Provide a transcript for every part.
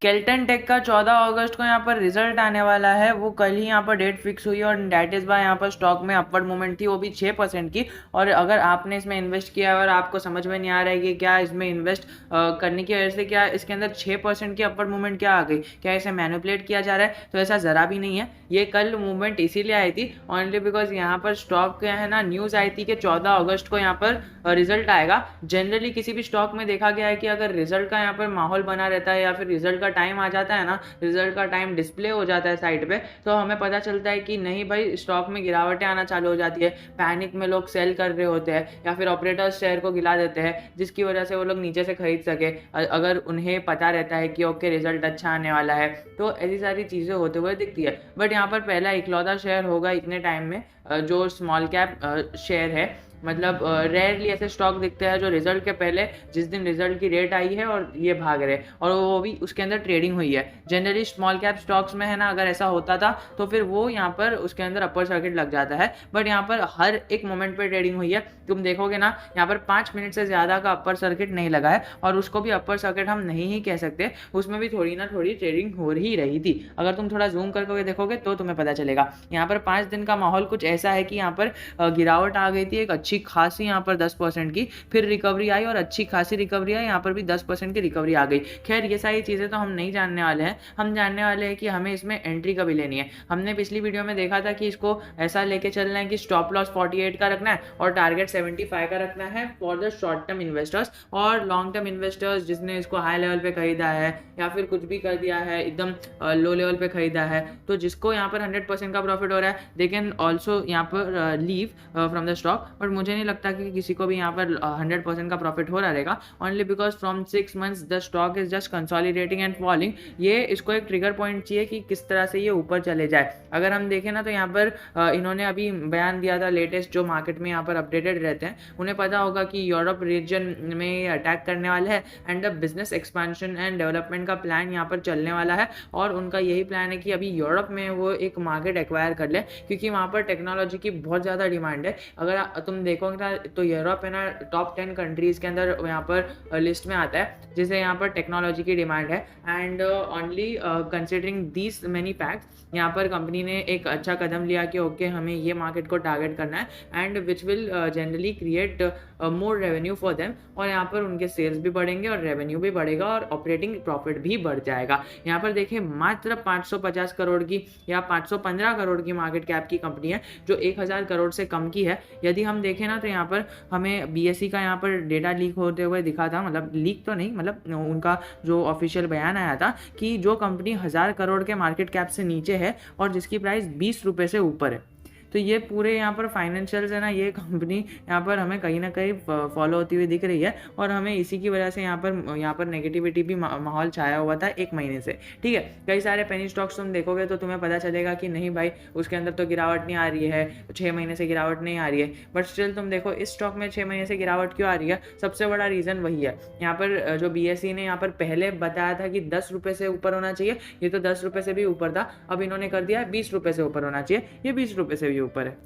Kelton take का 14 अगस्त को यहाँ पर रिजल्ट आने वाला है। वो कल ही यहाँ पर डेट फिक्स हुई और डैट इज बाय यहाँ पर स्टॉक में अपवर्ड मूवमेंट थी, वो भी 6% की। और अगर आपने इसमें इन्वेस्ट किया और आपको समझ में नहीं आ रहा है कि क्या इसमें इन्वेस्ट करने की वजह से क्या इसके अंदर 6% की अपवर्ड मूवमेंट क्या आ गई, क्या इसे मैनिपुलेट किया जा रहा है, तो ऐसा ज़रा भी नहीं है। ये कल मूवमेंट इसीलिए आई थी ओनली बिकॉज यहाँ पर स्टॉक क्या है ना, न्यूज़ आई थी कि 14 अगस्त को यहाँ पर रिजल्ट आएगा। जनरली किसी भी स्टॉक में देखा गया है कि अगर रिजल्ट का यहाँ पर माहौल बना रहता है या फिर रिजल्ट का टाइम आ जाता है ना, रिजल्ट का टाइम डिस्प्ले हो जाता है साइड पे, तो हमें पता चलता है कि नहीं भाई स्टॉक में गिरावटें आना चालू हो जाती है। पैनिक में लोग सेल कर रहे होते हैं या फिर ऑपरेटर्स शेयर को गिला देते हैं जिसकी वजह से वो लोग नीचे से खरीद सके, अगर उन्हें पता रहता है कि ओके रिजल्ट अच्छा आने वाला है। तो ऐसी सारी चीज़ें होते हुए दिखती है। बट यहाँ पर पहला इकलौता शेयर होगा इतने टाइम में जो स्मॉल कैप शेयर है। मतलब रेयरली ऐसे स्टॉक दिखते हैं जो रिजल्ट के पहले जिस दिन रिजल्ट की रेट आई है और ये भाग रहे और वो भी उसके अंदर ट्रेडिंग हुई है। जनरली स्मॉल कैप स्टॉक्स में है ना, अगर ऐसा होता था तो फिर वो यहाँ पर उसके अंदर अपर सर्किट लग जाता है। बट यहाँ पर हर एक मोमेंट पे ट्रेडिंग हुई है। तुम देखोगे ना, यहाँ पर 5 मिनट से ज़्यादा का अपर सर्किट नहीं लगा है और उसको भी अपर सर्किट हम नहीं ही कह सकते, उसमें भी थोड़ी ना थोड़ी ट्रेडिंग हो ही रही थी। अगर तुम थोड़ा जूम करके देखोगे तो तुम्हें पता चलेगा। यहाँ पर 5 दिन का माहौल कुछ ऐसा है कि यहाँ पर गिरावट आ गई थी एक अच्छी खासी, यहाँ पर 10% की, फिर रिकवरी आई और अच्छी खासी रिकवरी आई, यहाँ पर भी 10% की रिकवरी आ गई। खैर ये सारी चीज़ें तो हम नहीं जानने वाले हैं। हम जानने वाले हैं कि हमें इसमें एंट्री कभी लेनी है। हमने पिछली वीडियो में देखा था कि इसको ऐसा लेके चलना है कि स्टॉप लॉस 48 का रखना है और टारगेट 75 का रखना है for the short term investors. और लॉन्ग टर्म इन्वेस्टर्स जिसने इसको हाई लेवल पे खरीदा है या फिर कुछ भी कर दिया है एकदम लो लेवल पे खरीदा है, तो जिसको यहाँ पर 100% का प्रॉफिट हो रहा है दे कैन ऑल्सो यहाँ पर leave from the stock. But मुझे नहीं लगता कि किसी को भी यहाँ पर 100% का प्रॉफिट हो रहा रहेगा, only because from 6 months the stock is just consolidating and falling. ये इसको एक ट्रिगर पॉइंट चाहिए कि किस तरह से ये ऊपर चले जाए। अगर हम देखें ना तो यहाँ पर इन्होंने अभी बयान दिया था लेटेस्ट, जो मार्केट में यहाँ पर अपडेटेड रहते हैं उन्हें पता होगा कि यूरोप रीजन में अटैक करने वाले हैं and the business expansion and development का प्लान यहाँ पर चलने वाला है। और उनका यही प्लान है कि अभी यूरोप में वो एक मार्केट एक्वायर कर ले क्योंकि वहाँ पर टेक्नोलॉजी की बहुत ज़्यादा डिमांड है। अगर तुम देखोगे ना तो यूरोप है ना टॉप 10 कंट्रीज़ के अंदर यहाँ पर लिस्ट में आता है जिसे यहाँ पर टेक्नोलॉजी की डिमांड है। And only considering these many facts यहाँ पर कंपनी ने एक अच्छा कदम लिया कि ओके हमें ये मार्केट को टारगेट करना है and which will generally create more revenue for them. और यहाँ पर उनके सेल्स भी बढ़ेंगे और रेवेन्यू भी बढ़ेगा और ऑपरेटिंग प्रॉफिट भी बढ़ जाएगा। यहाँ पर देखिए मात्र 550 करोड़ की या 515 करोड़ की मार्केट कैप की कंपनी है जो 1000 करोड़ से कम की है। यदि हम देखें ना तो यहाँ पर हमें बीएसई का यहाँ पर डेटा लीक होते हुए दिखा था, मतलब लीक तो नहीं, मतलब उनका जो ऑफिशियल बयान आया था कि जो कंपनी 1000 करोड़ के मार्केट कैप से नीचे है और जिसकी प्राइस 20 रुपये से ऊपर है, तो ये पूरे यहाँ पर फाइनेंशियल्स है ना, ये कंपनी यहाँ पर हमें कहीं ना कहीं फॉलो होती हुई दिख रही है और हमें इसी की वजह से यहाँ पर नेगेटिविटी भी माहौल छाया हुआ था 1 महीने से। ठीक है, कई सारे पेनी स्टॉक्स तुम देखोगे तो तुम्हें पता चलेगा कि नहीं भाई उसके अंदर तो गिरावट नहीं आ रही है, 6 महीने से गिरावट नहीं आ रही है। बट स्टिल तुम देखो इस स्टॉक में 6 महीने से गिरावट क्यों आ रही है, सबसे बड़ा रीज़न वही है। यहाँ पर जो बीएसई ने यहाँ पर पहले बताया था कि 10 रुपये से ऊपर होना चाहिए, ये तो 10 रुपये से भी ऊपर था, अब इन्होंने कर दिया 20 रुपये से ऊपर होना चाहिए, ये 20 रुपये से भी ऊपर है।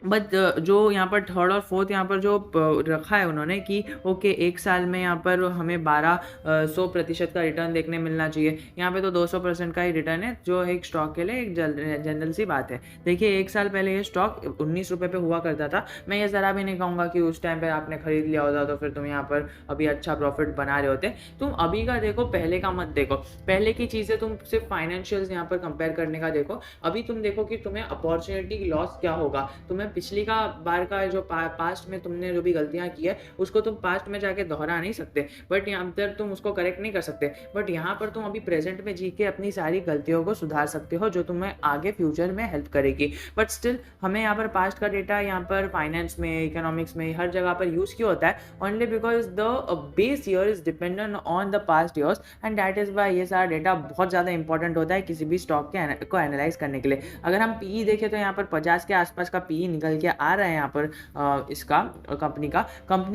बट जो यहाँ पर थर्ड और फोर्थ यहाँ पर जो रखा है उन्होंने कि ओके 1 साल में यहाँ पर हमें 100% का रिटर्न देखने मिलना चाहिए। यहाँ पे तो 200% का ही रिटर्न है जो एक स्टॉक के लिए एक जनरल सी बात है। देखिए 1 साल पहले ये स्टॉक 19 रुपये पे हुआ करता था। मैं ये ज़रा भी नहीं कहूँगा कि उस टाइम पे आपने खरीद लिया होता तो फिर तुम यहाँ पर अभी अच्छा प्रॉफिट बना रहे होते। तुम अभी का देखो, पहले का मत देखो। पहले की चीज़ें तुम सिर्फ फाइनेंशियल्स यहाँ पर कंपेयर करने का देखो। अभी तुम देखो कि तुम्हें अपॉर्चुनिटी लॉस क्या होगा। तुम्हें पिछली का बार का जो पास्ट में तुमने जो भी गलतियां की है उसको तुम पास्ट में जाके दोहरा नहीं सकते, बट यहाँ पर तुम उसको करेक्ट नहीं कर सकते। बट यहाँ पर तुम अभी प्रेजेंट में जी के अपनी सारी गलतियों को सुधार सकते हो जो तुम्हें आगे फ्यूचर में हेल्प करेगी। बट स्टिल हमें यहाँ पर पास्ट का डेटा यहाँ पर फाइनेंस में, इकोनॉमिक्स में, हर जगह पर यूज क्यों होता है, only because the base year is dependent on the past years and that is why ये सारा डेटा बहुत ज़्यादा इंपॉर्टेंट होता है किसी भी स्टॉक को एनालाइज करने के लिए। अगर हम पीई देखें तो यहाँ पर 50 के आसपास का पीई निकल के आ रहा है यहाँ पर इसका कंपनी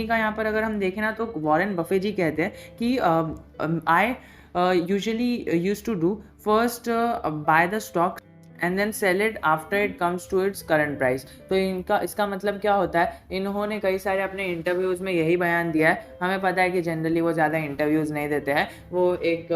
का यहाँ पर अगर हम देखें ना तो वॉरेन बफे जी कहते हैं कि I usually used to do first buy the stock and then sell it after it comes to its current price. तो इनका इसका मतलब क्या होता है, इन्होंने कई सारे अपने इंटरव्यूज़ में यही बयान दिया है। हमें पता है कि जनरली वो ज़्यादा इंटरव्यूज़ नहीं देते हैं, वो एक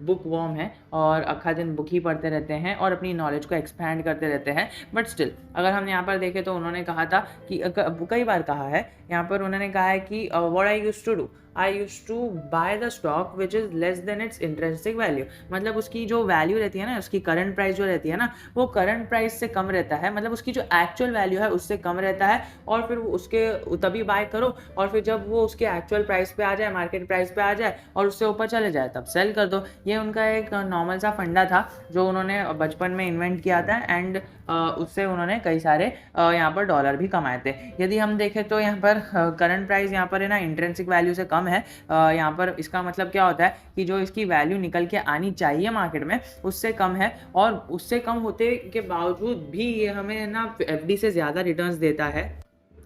बुक वॉर्म है और आखा दिन बुक ही पढ़ते रहते हैं और अपनी नॉलेज को एक्सपैंड करते रहते हैं। बट स्टिल अगर हम यहाँ पर देखें तो उन्होंने कहा था कि कई बार कहा है यहाँ पर, उन्होंने कहा है कि what I used to do, I use to buy the stock which is less than its intrinsic value. मतलब उसकी जो वैल्यू रहती है ना, उसकी करंट प्राइस जो रहती है ना, वो करंट प्राइस से कम रहता है, मतलब उसकी जो एक्चुअल वैल्यू है उससे कम रहता है। और फिर उसके तभी बाय करो, और फिर जब वो उसके एक्चुअल प्राइस पे आ जाए, मार्केट प्राइस पे आ जाए और उससे ऊपर चले जाए, तब सेल कर दो। ये उनका एक नॉर्मल सा फंडा था जो उन्होंने बचपन में इन्वेंट किया था, एंड उससे उन्होंने कई सारे यहाँ पर डॉलर भी कमाए थे। यदि हम देखें तो यहाँ पर करंट प्राइस यहाँ पर है ना इंट्रिंसिक वैल्यू से कम है। यहाँ पर इसका मतलब क्या होता है कि जो इसकी वैल्यू निकल के आनी चाहिए मार्केट में उससे कम है, और उससे कम होते के बावजूद भी ये हमें ना एफडी से ज़्यादा रिटर्न्स देता है।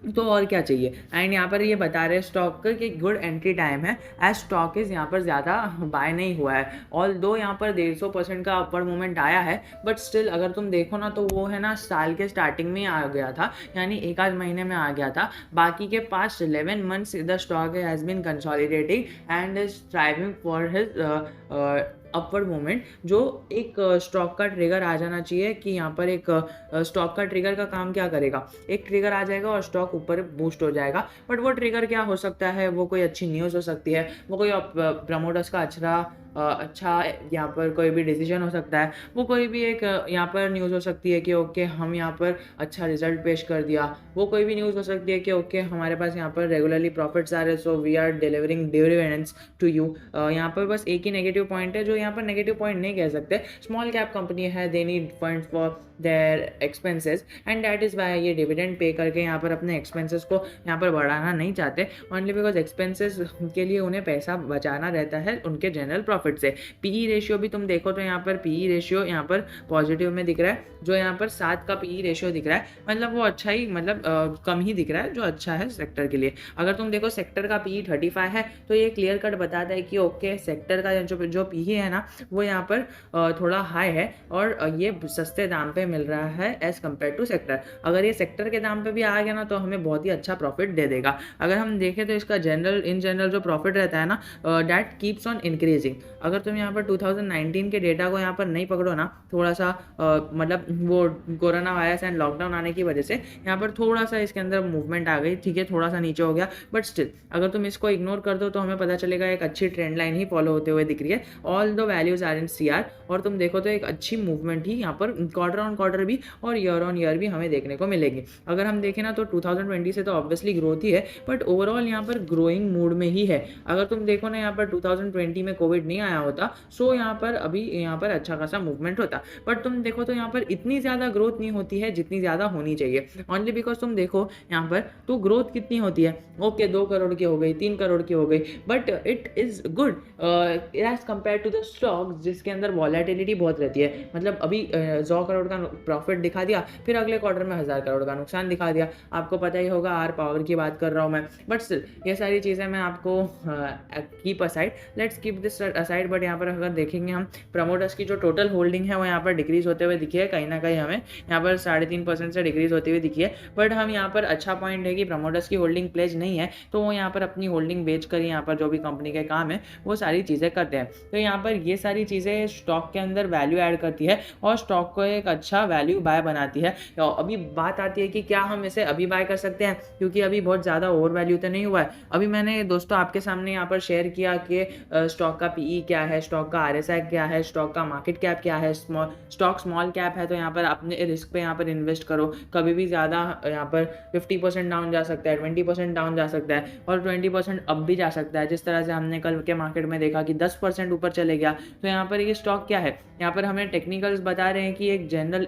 तो और क्या चाहिए। एंड यहाँ पर ये बता रहे हैं स्टॉक का कि गुड एंट्री टाइम है, एज स्टॉक इज़ यहाँ पर ज़्यादा बाय नहीं हुआ है। ऑल दो यहाँ पर 150% का अपर मूवमेंट आया है, बट स्टिल अगर तुम देखो ना तो वो है ना साल के स्टार्टिंग में आ गया था, यानी एक आध महीने में आ गया था। बाकी के past 11 months the stock has been consolidating and is striving for his upward movement. जो एक स्टॉक का ट्रिगर आ जाना चाहिए कि यहाँ पर एक स्टॉक का ट्रिगर का काम क्या करेगा, एक ट्रिगर आ जाएगा और स्टॉक ऊपर बूस्ट हो जाएगा। बट वो ट्रिगर क्या हो सकता है, वो कोई अच्छी न्यूज़ हो सकती है, वो कोई प्रमोटर्स का अच्छा यहाँ पर कोई भी डिसीजन हो सकता है, वो कोई भी एक यहाँ पर न्यूज़ हो सकती है कि ओके हम यहाँ पर अच्छा रिजल्ट पेश कर दिया, वो कोई भी न्यूज़ हो सकती है कि ओके हमारे पास यहाँ पर रेगुलरली प्रॉफिट्स आ रहे, so we are delivering dividends to you. यहाँ पर बस एक ही नेगेटिव पॉइंट है, जो यहाँ पर नेगेटिव पॉइंट नहीं कह सकते, स्मॉल कैप कंपनी है, they need funds for their expenses and that is why ये डिविडेंड पे करके यहाँ पर अपने एक्सपेंसेस को यहाँ पर बढ़ाना नहीं चाहते, ओनली बिकॉज एक्सपेंसेस के लिए उन्हें पैसा बचाना रहता है उनके जनरल प्रॉफिट से। पीई रेशियो भी तुम देखो तो यहाँ पर पीई रेशियो यहाँ पर पॉजिटिव में दिख रहा है, जो यहाँ पर 7 का पीई रेशियो दिख रहा है, मतलब वो अच्छा ही, मतलब कम ही दिख रहा है, जो अच्छा है सेक्टर के लिए। अगर तुम देखो सेक्टर का पीई 35 है, तो ये क्लियर कट बताता है कि ओके सेक्टर का जो पीई है ना वो यहाँ पर थोड़ा हाई है और ये सस्ते दाम पे मिल रहा है एज कम्पेयर टू सेक्टर। अगर ये सेक्टर के दाम पे भी आ गया ना तो हमें बहुत ही अच्छा प्रॉफिट दे देगा। अगर हम देखें तो इसका इन जनरल जो प्रॉफिट रहता है ना, डैट कीप्स ऑन इंक्रीजिंग। अगर तुम यहाँ पर 2019 के डेटा को यहाँ पर नहीं पकड़ो ना, थोड़ा सा मतलब वो कोरोना वायरस एंड लॉकडाउन आने की वजह से यहाँ पर थोड़ा सा इसके अंदर मूवमेंट आ गई, ठीक है, थोड़ा सा नीचे हो गया, बट स्टिल अगर तुम इसको इग्नोर कर दो तो हमें पता चलेगा एक अच्छी ट्रेंड लाइन ही फॉलो होते हुए दिख रही है। All the values are in CR, और तुम देखो तो एक अच्छी मूवमेंट ही यहाँ पर क्वार्टर ऑन क्वार्टर भी और ईयर ऑन ईयर भी हमें देखने को मिलेगी। अगर हम देखें ना तो 2020 से तो ऑब्वियसली ग्रोथ ही है, बट ओवरऑल यहाँ पर ग्रोइंग मूड में ही है। अगर तुम देखो ना यहाँ पर 2020 में कोविड नहीं आया होता, सो यहाँ पर अभी यहाँ पर अच्छा खासा मूवमेंट होता, बट तुम देखो तो यहाँ पर इतनी ज़्यादा ग्रोथ नहीं होती है जितनी ज़्यादा होनी चाहिए। ऑनली बिकॉज तुम देखो यहाँ पर तो ग्रोथ कितनी होती है, ओके 2 करोड़ की हो गई, 3 करोड़ की हो गई, but it is good as compare to the stock जिसके अंदर वॉलेटिलिटी बहुत रहती है। मतलब अभी 100 करोड़ का प्रॉफिट दिखा दिया, फिर अगले क्वार्टर में 1000 करोड़ का नुकसान दिखा दिया। आपको पता ही होगा आर पावर की बात कर रहा हूँ मैं, बट स्टिल ये सारी चीज़ें मैं आपको keep aside, let's keep this aside. But यहाँ पर अगर देखेंगे हम प्रमोटर्स की जो टोटल होल्डिंग है वो यहाँ पर डिक्रीज होते हुए दिखी है, कहीं ना कहीं हमें यहाँ पर 3.5% से डिक्रीज होती हुई दिखी है। बट हम यहाँ पर अच्छा पॉइंट है कि प्रमोटर्स की होल्डिंग प्लेज नहीं है, तो वो यहाँ पर अपनी होल्डिंग बेच कर यहाँ पर जो भी कंपनी के काम है वो सारी चीज़ें करते हैं। तो यहाँ पर ये सारी चीज़ें स्टॉक के अंदर वैल्यू ऐड करती है और स्टॉक को एक अच्छा वैल्यू बाय बनाती है। तो अभी बात आती है कि क्या हम इसे अभी बाय कर सकते हैं, क्योंकि अभी बहुत ज़्यादा ओवर वैल्यू तो नहीं हुआ है। अभी मैंने दोस्तों आपके सामने यहाँ पर शेयर किया कि स्टॉक का पीई क्या है, स्टॉक का आरएसआई क्या है, स्टॉक का मार्केट कैप क्या है। स्टॉक स्मॉल कैप है तो यहाँ पर अपने रिस्क पे यहाँ पर इन्वेस्ट करो, कभी भी ज़्यादा यहाँ पर 50% डाउन जा सकता है, 20% डाउन जा सकता है और 20% अब भी जा सकता है। जिस तरह से हमने कल के मार्केट में देखा कि 10% ऊपर चले गया। तो यहाँ पर ये स्टॉक क्या है, यहाँ पर हमें टेक्निकल्स बता रहे हैं कि एक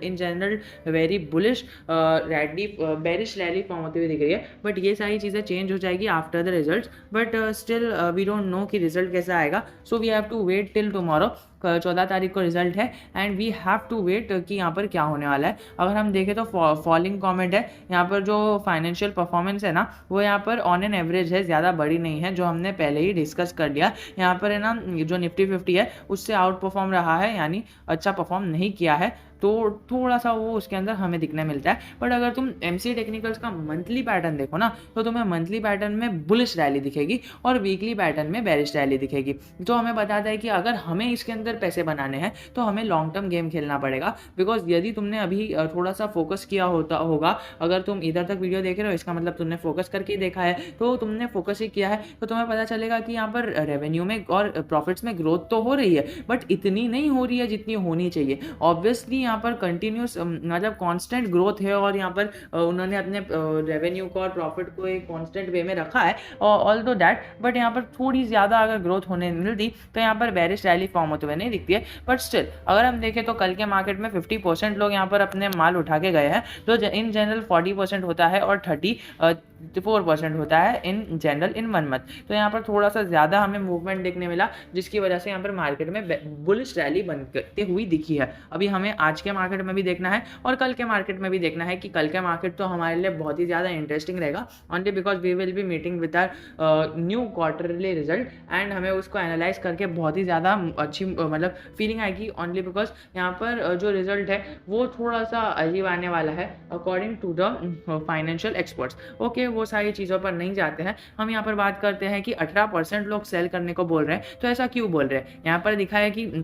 in general very bullish bearish rally form होती हुई दिख रही है, बट ये सारी चीज़ें चेंज हो जाएगी after the result. But still we don't know कि रिजल्ट कैसा आएगा, so we have to wait till tomorrow. 14 तारीख को रिजल्ट है and we have to wait कि यहाँ पर क्या होने वाला है। अगर हम देखें तो फॉलिंग कमेंट है, यहाँ पर जो फाइनेंशियल परफॉर्मेंस है ना वो यहाँ पर ऑन एन एवरेज है, ज़्यादा बड़ी नहीं है, जो हमने पहले ही डिस्कस कर लिया। यहाँ पर है ना जो निफ्टी 50 है उससे आउट परफॉर्म रहा है, यानी अच्छा परफॉर्म नहीं किया है। तो थोड़ा सा वो उसके अंदर हमें दिखने मिलता है। बट अगर तुम एमसी टेक्निकल्स का मंथली पैटर्न देखो ना, तो तुम्हें मंथली पैटर्न में बुलिश रैली दिखेगी और वीकली पैटर्न में बेरिश रैली दिखेगी। जो हमें बताता है कि अगर हमें इसके अंदर पैसे बनाने हैं तो हमें लॉन्ग टर्म गेम खेलना पड़ेगा। बिकॉज यदि तुमने अभी थोड़ा सा फोकस किया होगा, अगर तुम इधर तक वीडियो देख रहे हो इसका मतलब तुमने फोकस करके देखा है, तो तुमने फोकस ही किया है तो तुम्हें पता चलेगा कि यहाँ पर रेवेन्यू में और प्रॉफिट्स में ग्रोथ तो हो रही है, बट इतनी नहीं हो रही है जितनी होनी चाहिए। ऑब्वियसली यहाँ पर कंटिन्यूस मतलब कांस्टेंट ग्रोथ है और यहाँ पर उन्होंने अपने रेवेन्यू को और प्रॉफिट को एक कांस्टेंट वे में रखा है ऑल दो दैट, बट यहाँ पर थोड़ी ज़्यादा अगर ग्रोथ होने मिलती तो यहाँ पर बेरिश रैली फॉर्म होते हुए नहीं दिखती है। बट स्टिल अगर हम देखें तो कल के मार्केट में 50% लोग यहाँ पर अपने माल उठा के गए हैं, जो इन जनरल 40% होता है और 34% होता है इन जनरल इन 1 मंथ। तो यहाँ पर थोड़ा सा ज़्यादा हमें मूवमेंट देखने मिला, जिसकी वजह से यहाँ पर मार्केट में बुलिश रैली बनते हुई दिखी है। अभी हमें आज के मार्केट में भी देखना है और कल के मार्केट में भी देखना है कि कल का मार्केट तो हमारे लिए बहुत ही ज़्यादा इंटरेस्टिंग रहेगा, only because we will be meeting with our new quarterly result and हमें उसको एनालाइज करके बहुत ही ज़्यादा अच्छी मतलब फीलिंग आएगी, ओनली बिकॉज यहाँ पर जो रिजल्ट है वो थोड़ा सा अजीब आने वाला है according to the financial experts. Okay, वो सारी चीज़ों पर नहीं जाते हैं, हम यहाँ पर बात करते हैं कि 18% लोग सेल करने को बोल रहे हैं। तो ऐसा क्यों बोल रहे हैं? यहाँ पर दिखा है कि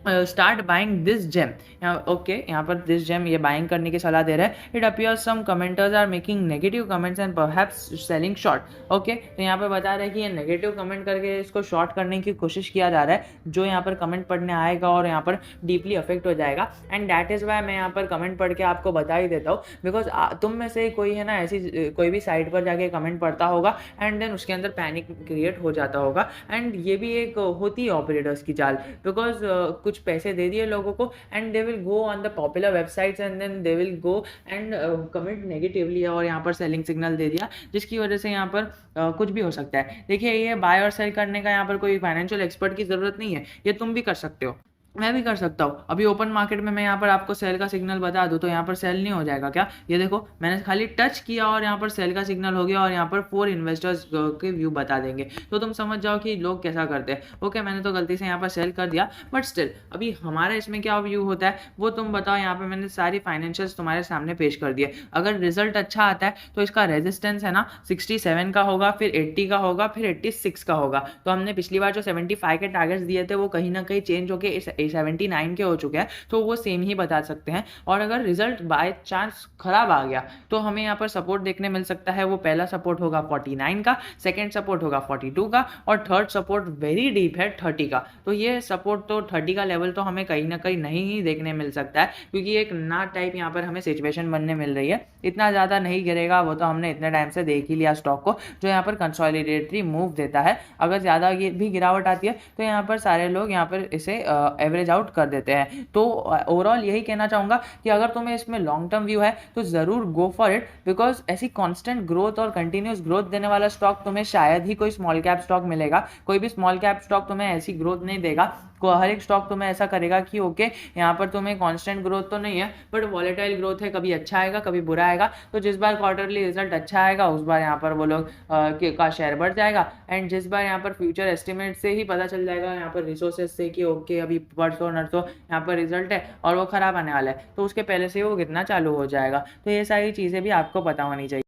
start buying this gem. Okay, यहाँ पर दिस जेम ये बाइंग करने की सलाह दे रहे हैं। It appears some commentators are making negative comments and perhaps selling short. Okay, तो यहाँ पर बता रहे हैं कि ये नेगेटिव कमेंट करके इसको शॉर्ट करने की कोशिश किया जा रहा है, जो यहाँ पर कमेंट पढ़ने आएगा और यहाँ पर डीपली अफेक्ट हो जाएगा। एंड दैट इज़ वाई मैं यहाँ पर कमेंट पढ़ के आपको बता ही देता हूँ, बिकॉज तुम में से कोई है ना ऐसी कोई भी साइट पर जाके कमेंट पढ़ता होगा एंड देन उसके अंदर पैनिक क्रिएट हो जाता होगा। एंड ये भी एक होती है ऑपरेटर्स की चाल, बिकॉज कुछ पैसे दे दिए लोगों को and they will go on the popular websites and then they will go and comment negatively और यहाँ पर सेलिंग सिग्नल दे दिया, जिसकी वजह से यहाँ पर कुछ भी हो सकता है। देखिए, ये बाय और सेल करने का यहाँ पर कोई फाइनेंशियल एक्सपर्ट की ज़रूरत नहीं है, ये तुम भी कर सकते हो, मैं भी कर सकता हूँ। अभी ओपन मार्केट में मैं यहाँ पर आपको सेल का सिग्नल बता दूँ तो यहाँ पर सेल नहीं हो जाएगा क्या? ये देखो, मैंने खाली टच किया और यहाँ पर सेल का सिग्नल हो गया और यहाँ पर 4 इन्वेस्टर्स के व्यू बता देंगे, तो तुम समझ जाओ कि लोग कैसा करते हैं। ओके, मैंने तो गलती से यहाँ पर सेल कर दिया, बट स्टिल अभी हमारा इसमें क्या व्यू होता है वो तुम बताओ। यहाँ पर मैंने सारी फाइनेंशियल्स तुम्हारे सामने पेश कर दिए। अगर रिजल्ट अच्छा आता है तो इसका रेजिस्टेंस है ना 67 का होगा, फिर 80 का होगा, फिर 86 का होगा। तो हमने पिछली बार जो 75 के टारगेट्स दिए थे वो कहीं ना कहीं चेंज होकर 79 के हो चुके हैं, तो वो सेम ही बता सकते हैं। और अगर रिजल्ट बाय चांस खराब आ गया तो हमें यहाँ पर सपोर्ट देखने मिल सकता है। वो पहला सपोर्ट होगा 49 का, सेकंड सपोर्ट होगा 42 का और थर्ड सपोर्ट वेरी डीप है 30 का। तो ये सपोर्ट तो 30 का लेवल तो हमें कहीं ना कहीं नहीं ही देखने मिल सकता है, क्योंकि एक ना टाइप यहाँ पर हमें सिचुएशन बनने मिल रही है। इतना ज़्यादा नहीं गिरेगा, वो तो हमने इतने टाइम से देख ही लिया स्टॉक को, जो यहाँ पर कंसोलिडेटरी मूव देता है। अगर ज़्यादा भी गिरावट आती है तो यहाँ पर सारे लोग यहाँ पर इसे एवरेज आउट कर देते हैं। तो ओवरऑल यही कहना चाहूँगा कि अगर तुम्हें इसमें लॉन्ग टर्म व्यू है तो ज़रूर गो फॉर इट, बिकॉज ऐसी कांस्टेंट ग्रोथ और कंटिन्यूस ग्रोथ देने वाला स्टॉक तुम्हें शायद ही कोई स्मॉल कैप स्टॉक मिलेगा। कोई भी स्मॉल कैप स्टॉक तुम्हें ऐसी ग्रोथ नहीं देगा। हर एक स्टॉक तुम्हें ऐसा करेगा कि ओके, यहाँ पर तुम्हें कांस्टेंट ग्रोथ तो नहीं है बट वॉलेटाइल ग्रोथ है, कभी अच्छा आएगा कभी बुरा आएगा। तो जिस बार क्वार्टरली रिजल्ट अच्छा आएगा उस बार यहाँ पर वो लोग का शेयर बढ़ जाएगा, एंड जिस बार यहाँ पर फ्यूचर एस्टिमेट से ही पता चल जाएगा यहाँ पर रिसोर्सेज से कि ओके अभी परसों नरसों यहाँ पर रिजल्ट है और वो खराब आने वाला है, तो उसके पहले से वो गिरना चालू हो जाएगा। तो ये सारी चीज़ें भी आपको पता होनी चाहिए।